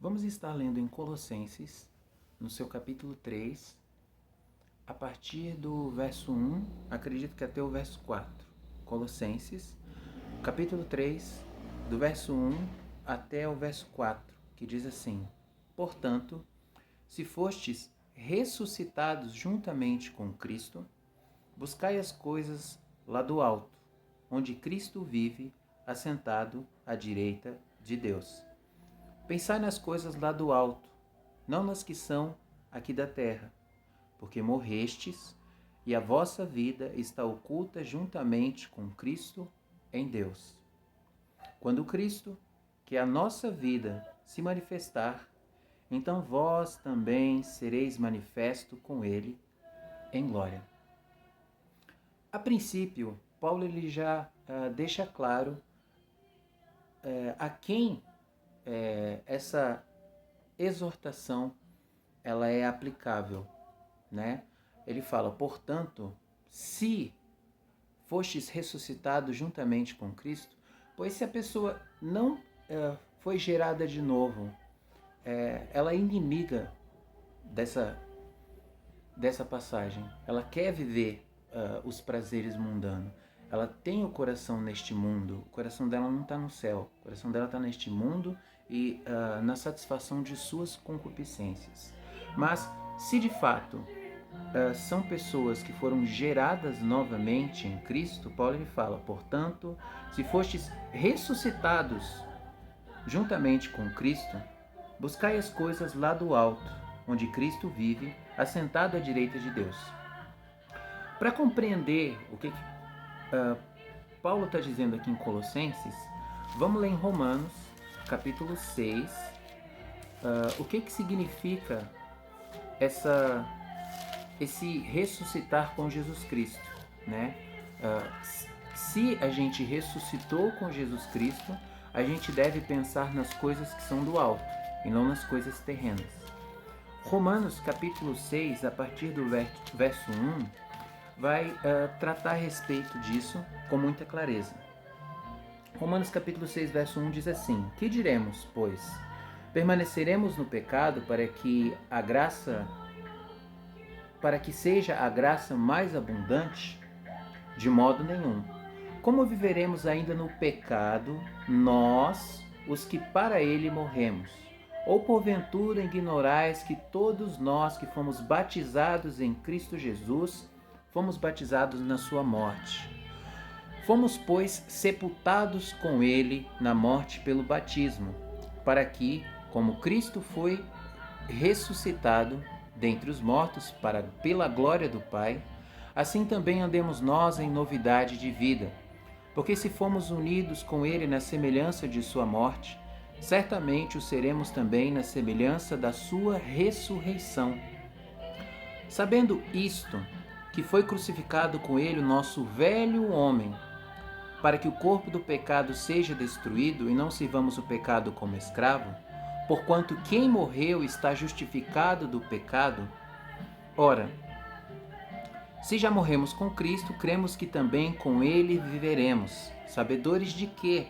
Vamos estar lendo em Colossenses, no seu capítulo 3, a partir do verso 1, acredito que até o verso 4. Colossenses, capítulo 3, do verso 1 até o verso 4, que diz assim: Portanto, se fostes ressuscitados juntamente com Cristo, buscai as coisas lá do alto, onde Cristo vive, assentado à direita de Deus. Pensai nas coisas lá do alto, não nas que são aqui da terra, porque morrestes e a vossa vida está oculta juntamente com Cristo em Deus. Quando Cristo, que é a nossa vida, se manifestar, então vós também sereis manifesto com Ele em glória. A princípio, Paulo ele já deixa claro a quem essa exortação ela é aplicável, né? Ele fala, portanto, se fostes ressuscitados juntamente com Cristo, pois se a pessoa não foi gerada de novo, ela é inimiga dessa passagem. Ela quer viver os prazeres mundanos. Ela tem o coração neste mundo. O coração dela não está no céu. O coração dela está neste mundo e na satisfação de suas concupiscências. Mas, se de fato são pessoas que foram geradas novamente em Cristo, Paulo ele fala, portanto, se fostes ressuscitados juntamente com Cristo, buscai as coisas lá do alto, onde Cristo vive, assentado à direita de Deus. Para compreender o que Paulo está dizendo aqui em Colossenses, vamos ler em Romanos, capítulo 6, o que significa esse ressuscitar com Jesus Cristo, né? Se a gente ressuscitou com Jesus Cristo, a gente deve pensar nas coisas que são do alto e não nas coisas terrenas. Romanos capítulo 6, a partir do verso 1, vai tratar a respeito disso com muita clareza. Romanos capítulo 6, verso 1 diz assim: Que diremos, pois? Permaneceremos no pecado para que seja a graça mais abundante? De modo nenhum. Como viveremos ainda no pecado, nós, os que para ele morremos? Ou porventura ignorais que todos nós que fomos batizados em Cristo Jesus, fomos batizados na sua morte? Fomos, pois, sepultados com ele na morte pelo batismo, para que, como Cristo foi ressuscitado dentre os mortos pela glória do Pai, assim também andemos nós em novidade de vida. Porque se fomos unidos com ele na semelhança de sua morte, certamente o seremos também na semelhança da sua ressurreição. Sabendo isto, que foi crucificado com ele o nosso velho homem, para que o corpo do pecado seja destruído e não sirvamos o pecado como escravo, porquanto quem morreu está justificado do pecado. Ora, se já morremos com Cristo, cremos que também com ele viveremos, sabedores de que,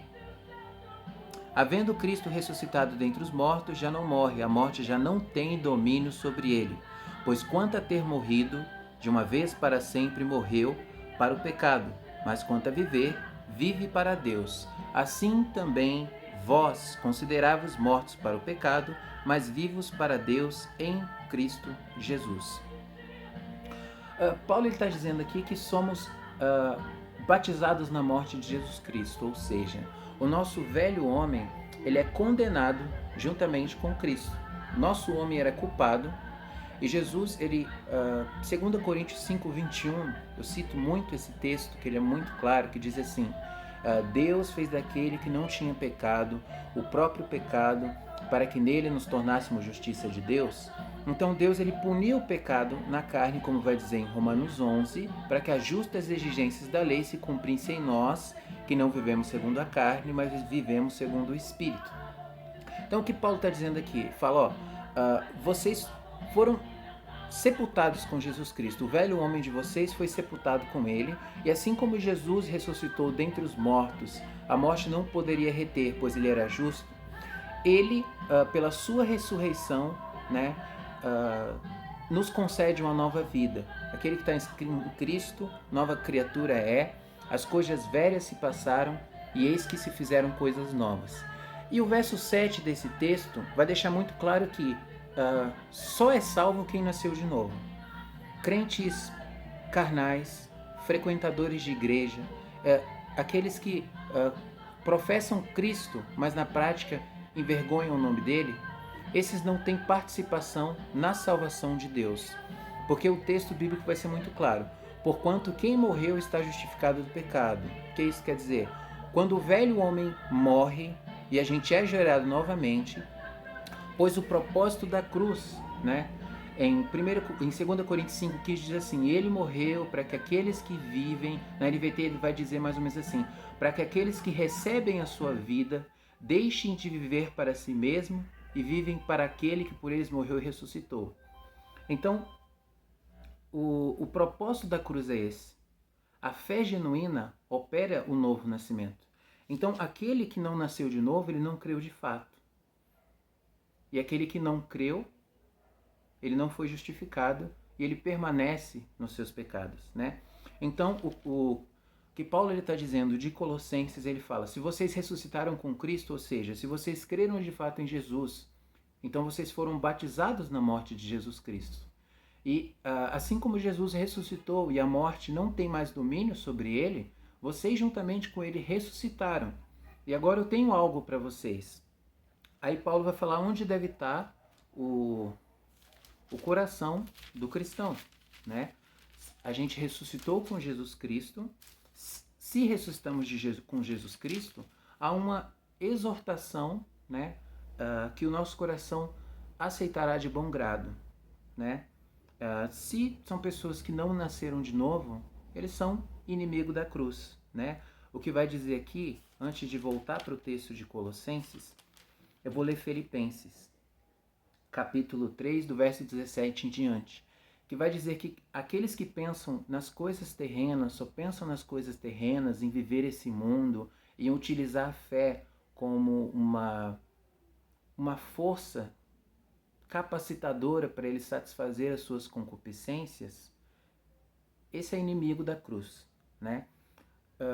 havendo Cristo ressuscitado dentre os mortos, já não morre, a morte já não tem domínio sobre ele. Pois quanto a ter morrido, de uma vez para sempre morreu para o pecado, mas quanto a viver, vive para Deus. Assim também vós considerai-vos mortos para o pecado, mas vivos para Deus em Cristo Jesus. Paulo está dizendo aqui que somos batizados na morte de Jesus Cristo, ou seja, o nosso velho homem ele é condenado juntamente com Cristo. Nosso homem era culpado e Jesus, ele, 2 Coríntios 5:21, eu cito muito esse texto, que ele é muito claro, que diz assim, Deus fez daquele que não tinha pecado o próprio pecado, para que nele nos tornássemos justiça de Deus. Então Deus ele puniu o pecado na carne, como vai dizer em Romanos 11, para que as justas exigências da lei se cumprissem em nós, que não vivemos segundo a carne, mas vivemos segundo o Espírito. Então o que Paulo está dizendo aqui? Fala, vocês foram sepultados com Jesus Cristo. O velho homem de vocês foi sepultado com ele, e assim como Jesus ressuscitou dentre os mortos, a morte não poderia reter, pois ele era justo. ele, pela sua ressurreição, né, nos concede uma nova vida. Aquele que está em Cristo, nova criatura é, as coisas velhas se passaram e eis que se fizeram coisas novas. E o verso 7 desse texto vai deixar muito claro que só é salvo quem nasceu de novo. Crentes carnais, frequentadores de igreja, aqueles que professam Cristo, mas na prática envergonham o nome dele, esses não têm participação na salvação de Deus. Porque o texto bíblico vai ser muito claro. Porquanto quem morreu está justificado do pecado. O que isso quer dizer? Quando o velho homem morre e a gente é gerado novamente, pois o propósito da cruz, né? Em 2 Coríntios 5,15 diz assim: ele morreu para que aqueles que vivem, na NVT ele vai dizer mais ou menos assim, para que aqueles que recebem a sua vida deixem de viver para si mesmo e vivem para aquele que por eles morreu e ressuscitou. Então, o propósito da cruz é esse. A fé genuína opera o novo nascimento. Então, aquele que não nasceu de novo, ele não creu de fato. E aquele que não creu, ele não foi justificado e ele permanece nos seus pecados, né? Então, o que Paulo está dizendo de Colossenses, ele fala, se vocês ressuscitaram com Cristo, ou seja, se vocês creram de fato em Jesus, então vocês foram batizados na morte de Jesus Cristo. E assim como Jesus ressuscitou e a morte não tem mais domínio sobre ele, vocês juntamente com ele ressuscitaram. E agora eu tenho algo para vocês. Aí Paulo vai falar onde deve estar o coração do cristão, né? A gente ressuscitou com Jesus Cristo. Se ressuscitamos com Jesus Cristo, há uma exortação, né, que o nosso coração aceitará de bom grado, né? Se são pessoas que não nasceram de novo, eles são inimigo da cruz, né? O que vai dizer aqui, antes de voltar para o texto de Colossenses, eu vou ler Filipenses, capítulo 3, do verso 17 em diante, que vai dizer que aqueles que pensam nas coisas terrenas, só pensam nas coisas terrenas, em viver esse mundo, em utilizar a fé como uma força capacitadora para ele satisfazer as suas concupiscências, esse é inimigo da cruz, né?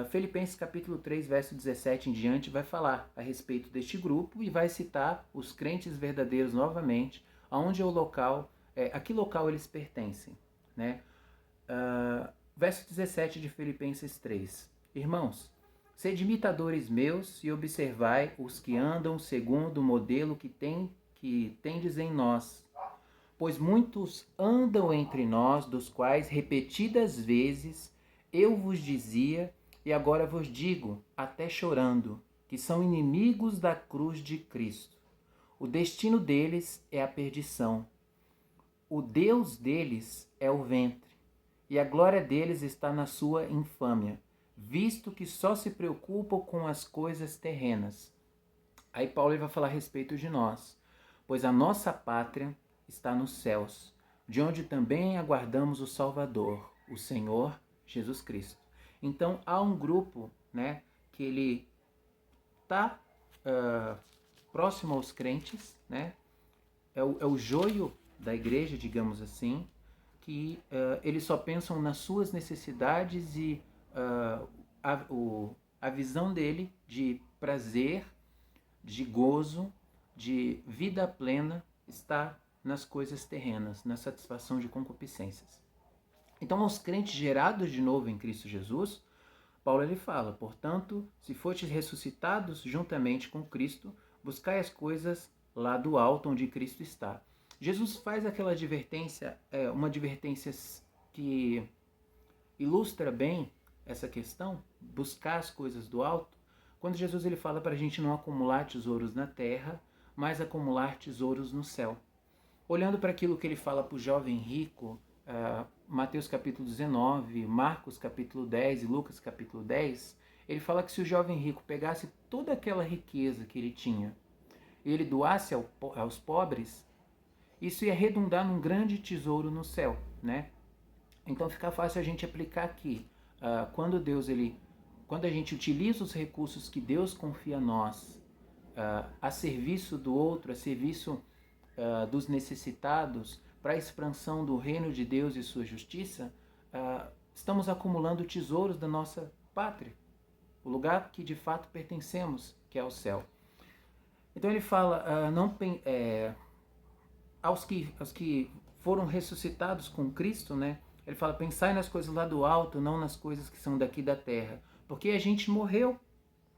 Filipenses capítulo 3, verso 17 em diante, vai falar a respeito deste grupo e vai citar os crentes verdadeiros novamente, aonde é o local, a que local eles pertencem, né? Verso 17 de Filipenses 3. Irmãos, sede imitadores meus e observai os que andam segundo o modelo que tendes em nós. Pois muitos andam entre nós, dos quais repetidas vezes eu vos dizia, e agora vos digo, até chorando, que são inimigos da cruz de Cristo. O destino deles é a perdição. O Deus deles é o ventre, e a glória deles está na sua infâmia, visto que só se preocupam com as coisas terrenas. Aí Paulo vai falar a respeito de nós. Pois a nossa pátria está nos céus, de onde também aguardamos o Salvador, o Senhor Jesus Cristo. Então há um grupo, né, que ele está próximo aos crentes, né? É o joio da igreja, digamos assim, que eles só pensam nas suas necessidades e a visão dele de prazer, de gozo, de vida plena está nas coisas terrenas, na satisfação de concupiscências. Então, aos crentes gerados de novo em Cristo Jesus, Paulo ele fala, portanto, se fostes ressuscitados juntamente com Cristo, buscai as coisas lá do alto onde Cristo está. Jesus faz aquela advertência, uma advertência que ilustra bem essa questão, buscar as coisas do alto, quando Jesus ele fala para a gente não acumular tesouros na terra, mas acumular tesouros no céu. Olhando para aquilo que ele fala para o jovem rico, Mateus capítulo 19, Marcos capítulo 10 e Lucas capítulo 10, ele fala que se o jovem rico pegasse toda aquela riqueza que ele tinha e ele doasse aos pobres, isso ia redundar num grande tesouro no céu, né? Então fica fácil a gente aplicar aqui. Quando a gente utiliza os recursos que Deus confia a nós a serviço do outro, a serviço dos necessitados, para a expansão do reino de Deus e sua justiça, estamos acumulando tesouros da nossa pátria, o lugar que de fato pertencemos, que é o céu. Então ele fala, aos que foram ressuscitados com Cristo, né? Ele fala, pensai nas coisas lá do alto, não nas coisas que são daqui da terra. Porque a gente morreu,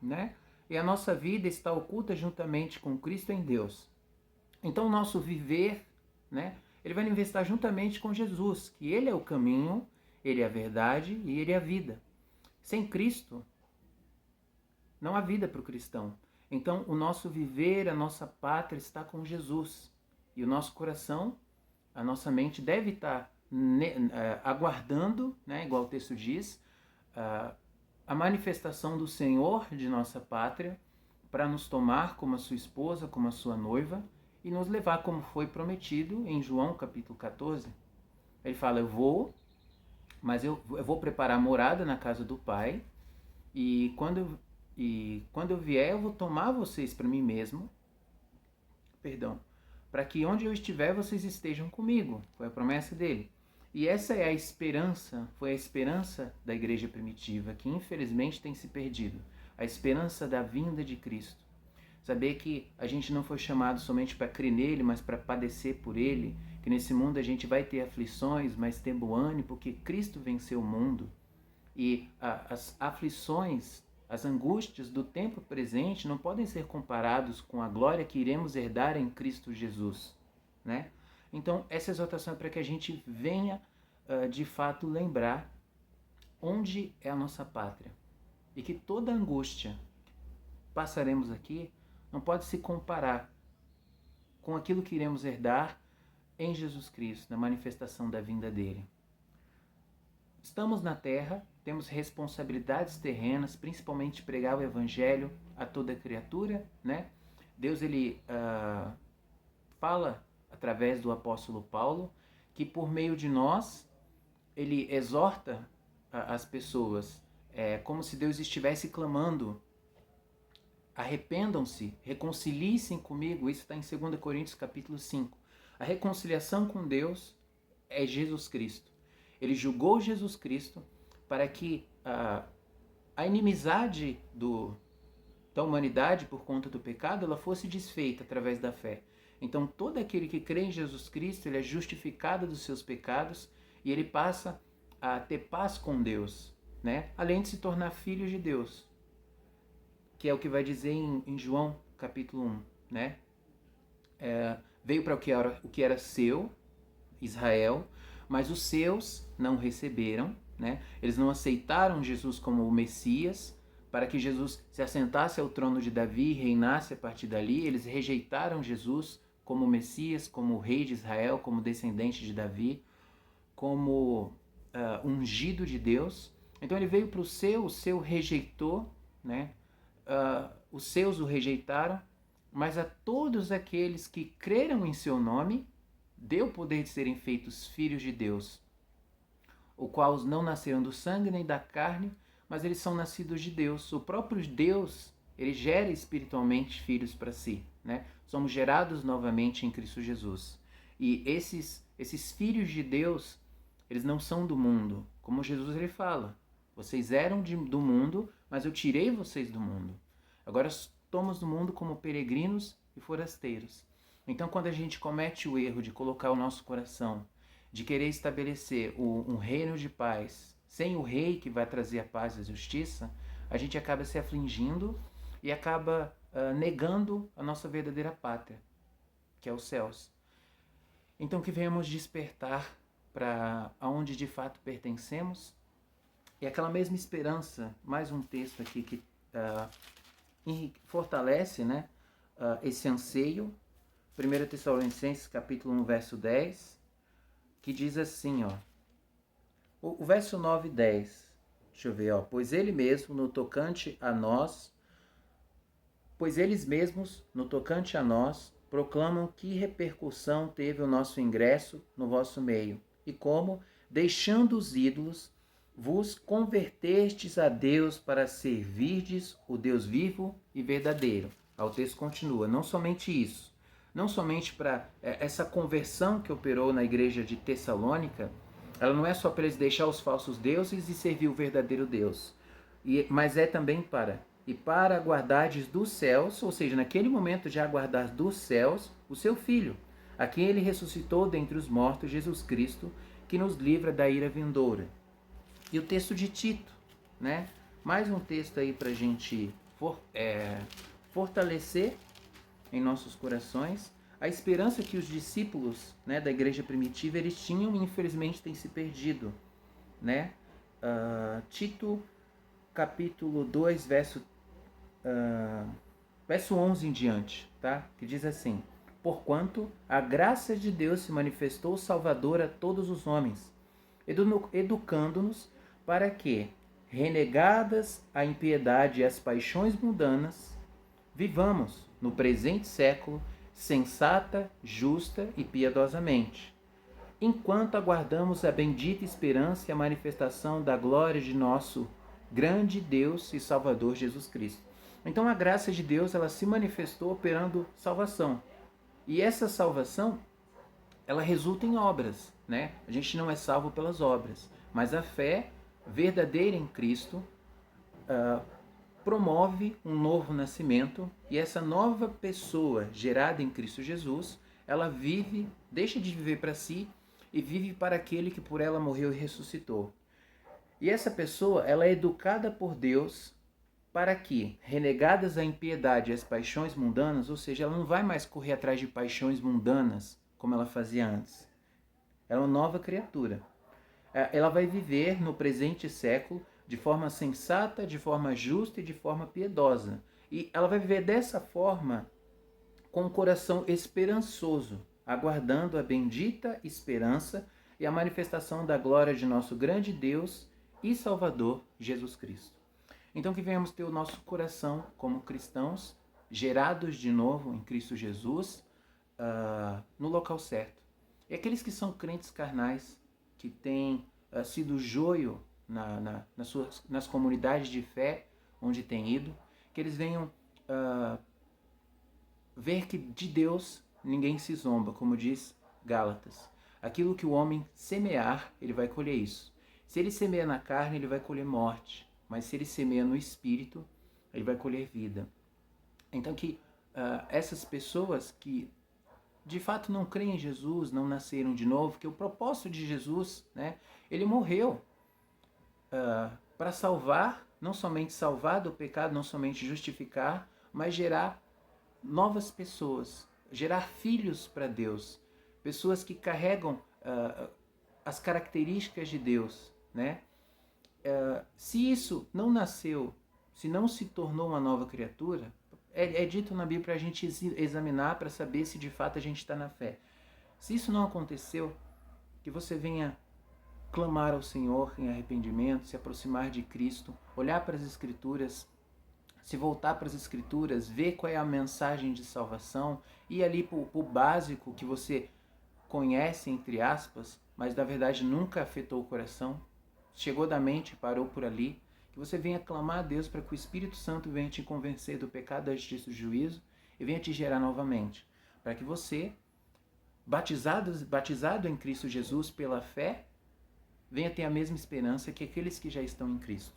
né? E a nossa vida está oculta juntamente com Cristo em Deus. Então o nosso viver, né? Ele vai manifestar juntamente com Jesus, que Ele é o caminho, Ele é a verdade e Ele é a vida. Sem Cristo, não há vida para o cristão. Então o nosso viver, a nossa pátria está com Jesus. E o nosso coração, a nossa mente deve estar aguardando, né, igual o texto diz, a manifestação do Senhor de nossa pátria para nos tomar como a sua esposa, como a sua noiva e nos levar como foi prometido em João capítulo 14. Ele fala, eu vou preparar morada na casa do Pai e quando eu vier eu vou tomar vocês para mim mesmo, para que onde eu estiver vocês estejam comigo. Foi a promessa dele. E essa é a esperança, foi a esperança da igreja primitiva, que infelizmente tem se perdido. A esperança da vinda de Cristo. Saber que a gente não foi chamado somente para crer nele, mas para padecer por ele. Que nesse mundo a gente vai ter aflições, mas tendo ânimo, porque Cristo venceu o mundo. E as aflições, as angústias do tempo presente não podem ser comparados com a glória que iremos herdar em Cristo Jesus, né? Então, essa exortação é para que a gente venha, de fato, lembrar onde é a nossa pátria. E que toda angústia que passaremos aqui não pode se comparar com aquilo que iremos herdar em Jesus Cristo, na manifestação da vinda dele. Estamos na terra, temos responsabilidades terrenas, principalmente pregar o evangelho a toda criatura, né? Deus, ele fala através do apóstolo Paulo, que por meio de nós, ele exorta as pessoas, como se Deus estivesse clamando, arrependam-se, reconciliem-se comigo, isso está em 2 Coríntios capítulo 5. A reconciliação com Deus é Jesus Cristo. Ele julgou Jesus Cristo para que a inimizade da humanidade por conta do pecado, ela fosse desfeita através da fé. Então, todo aquele que crê em Jesus Cristo, ele é justificado dos seus pecados e ele passa a ter paz com Deus, né? Além de se tornar filho de Deus, que é o que vai dizer em João, capítulo 1, né? Veio para o que era seu, Israel, mas os seus não receberam, né? Eles não aceitaram Jesus como o Messias, para que Jesus se assentasse ao trono de Davi e reinasse a partir dali. Eles rejeitaram Jesus como Messias, como rei de Israel, como descendente de Davi, como ungido de Deus. Então ele veio para o seu rejeitou, né? Os seus o rejeitaram, mas a todos aqueles que creram em seu nome, deu o poder de serem feitos filhos de Deus, o qual não nasceram do sangue nem da carne, mas eles são nascidos de Deus. O próprio Deus, ele gera espiritualmente filhos para si, né? Somos gerados novamente em Cristo Jesus. E esses filhos de Deus, eles não são do mundo. Como Jesus ele fala, vocês eram do mundo, mas eu tirei vocês do mundo. Agora estamos no mundo como peregrinos e forasteiros. Então, quando a gente comete o erro de colocar o nosso coração, de querer estabelecer um reino de paz, sem o rei que vai trazer a paz e a justiça, a gente acaba se afligindo e acaba negando a nossa verdadeira pátria, que é os céus. Então, que venhamos despertar para aonde de fato pertencemos. E aquela mesma esperança, mais um texto aqui que fortalece, né, esse anseio. 1 Tessalonicenses capítulo 1, verso 10, que diz assim, ó, o verso 9 e 10, deixa eu ver, ó, pois eles mesmos no tocante a nós, proclamam que repercussão teve o nosso ingresso no vosso meio, e como, deixando os ídolos, vos convertestes a Deus para servirdes o Deus vivo e verdadeiro. O texto continua, não somente isso, não somente para essa conversão que operou na igreja de Tessalônica, ela não é só para eles deixar os falsos deuses e servir o verdadeiro Deus, mas é também para aguardardes dos céus, ou seja, naquele momento de aguardar dos céus, o seu Filho, a quem ele ressuscitou dentre os mortos, Jesus Cristo, que nos livra da ira vindoura. E o texto de Tito, né? Mais um texto aí para a gente fortalecer em nossos corações a esperança que os discípulos, né, da igreja primitiva eles tinham e infelizmente tem se perdido, né? Tito capítulo 2, verso 11 em diante, tá? Que diz assim: porquanto a graça de Deus se manifestou salvadora a todos os homens, educando-nos para que, renegadas a impiedade e as paixões mundanas, vivamos no presente século sensata, justa e piedosamente, enquanto aguardamos a bendita esperança e a manifestação da glória de nosso grande Deus e Salvador Jesus Cristo. Então a graça de Deus ela se manifestou operando salvação. E essa salvação ela resulta em obras, né? A gente não é salvo pelas obras, mas a fé verdadeira em Cristo promove um novo nascimento, e essa nova pessoa gerada em Cristo Jesus, ela deixa de viver para si e vive para aquele que por ela morreu e ressuscitou. E essa pessoa, ela é educada por Deus para que, renegadas a impiedade e as paixões mundanas, ou seja, ela não vai mais correr atrás de paixões mundanas como ela fazia antes. Ela é uma nova criatura. Ela vai viver no presente século de forma sensata, de forma justa e de forma piedosa. E ela vai viver dessa forma com o coração esperançoso, aguardando a bendita esperança e a manifestação da glória de nosso grande Deus e Salvador Jesus Cristo. Então que venhamos ter o nosso coração como cristãos, gerados de novo em Cristo Jesus, no local certo. E aqueles que são crentes carnais, que têm sido joio nas comunidades de fé onde têm ido, que eles venham ver que de Deus ninguém se zomba, como diz Gálatas. Aquilo que o homem semear, ele vai colher isso. Se ele semeia na carne, ele vai colher morte. Mas se ele semeia no Espírito, ele vai colher vida. Então que essas pessoas que de fato não creem em Jesus, não nasceram de novo, que o propósito de Jesus, né, ele morreu para salvar, não somente salvar do pecado, não somente justificar, mas gerar novas pessoas, gerar filhos para Deus, pessoas que carregam as características de Deus, né? Se isso não nasceu, se não se tornou uma nova criatura, é dito na Bíblia para a gente examinar, para saber se de fato a gente está na fé. Se isso não aconteceu, que você venha clamar ao Senhor em arrependimento, se aproximar de Cristo, olhar para as Escrituras, se voltar para as Escrituras, ver qual é a mensagem de salvação, ir ali para o básico que você conhece, entre aspas, mas na verdade nunca afetou o coração, chegou da mente e parou por ali, que você venha clamar a Deus para que o Espírito Santo venha te convencer do pecado, da justiça e do juízo e venha te gerar novamente, para que você, batizado em Cristo Jesus pela fé, venha ter a mesma esperança que aqueles que já estão em Cristo.